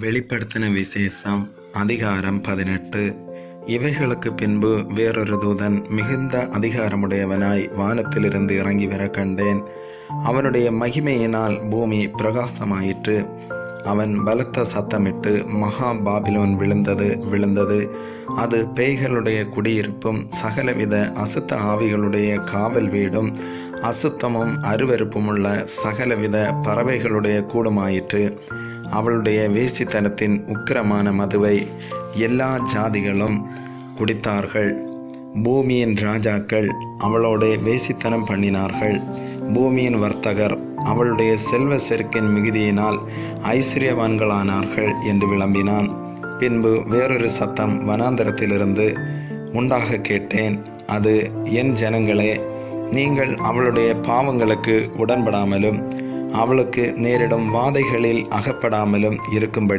வெளிப்படுத்தின விசேஷம் அதிகாரம் 18. இவைகளுக்கு பின்பு வேறொரு தூதன் மிகுந்த அதிகாரமுடையவனாய் வானத்திலிருந்து இறங்கி வர கண்டேன். அவனுடைய மகிமையினால் பூமி பிரகாசமாயிற்று. அவன் பலத்த சத்தமிட்டு, மகா பாபிலோன் விழுந்தது, அது பேய்களுடைய குடியிருப்பும் சகலவித அசுத்த ஆவிகளுடைய காவல் வீடும் அசுத்தமும் அருவருப்புமுள்ள சகலவித பறவைகளுடைய கூடுமாயிற்று. அவளுடைய வேசித்தனத்தின் உக்கிரமான மதுவை எல்லா ஜாதிகளும் குடித்தார்கள். பூமியின் ராஜாக்கள் அவளோட வேசித்தனம் பண்ணினார்கள். பூமியின் வர்த்தகர் அவளுடைய செல்வ செருக்கின் மிகுதியினால் ஐஸ்வர்யவான்களானார்கள் என்று விளம்பினான். பின்பு வேறொரு சத்தம் வனாந்தரத்திலிருந்து உண்டாக கேட்டேன். அது, என் ஜனங்களே, நீங்கள் அவளுடைய பாவங்களுக்கு உடன்படாமலும் அவளுக்கு நேரிடும் வாதைகளில் அகப்படாமலும் இருக்கும்படி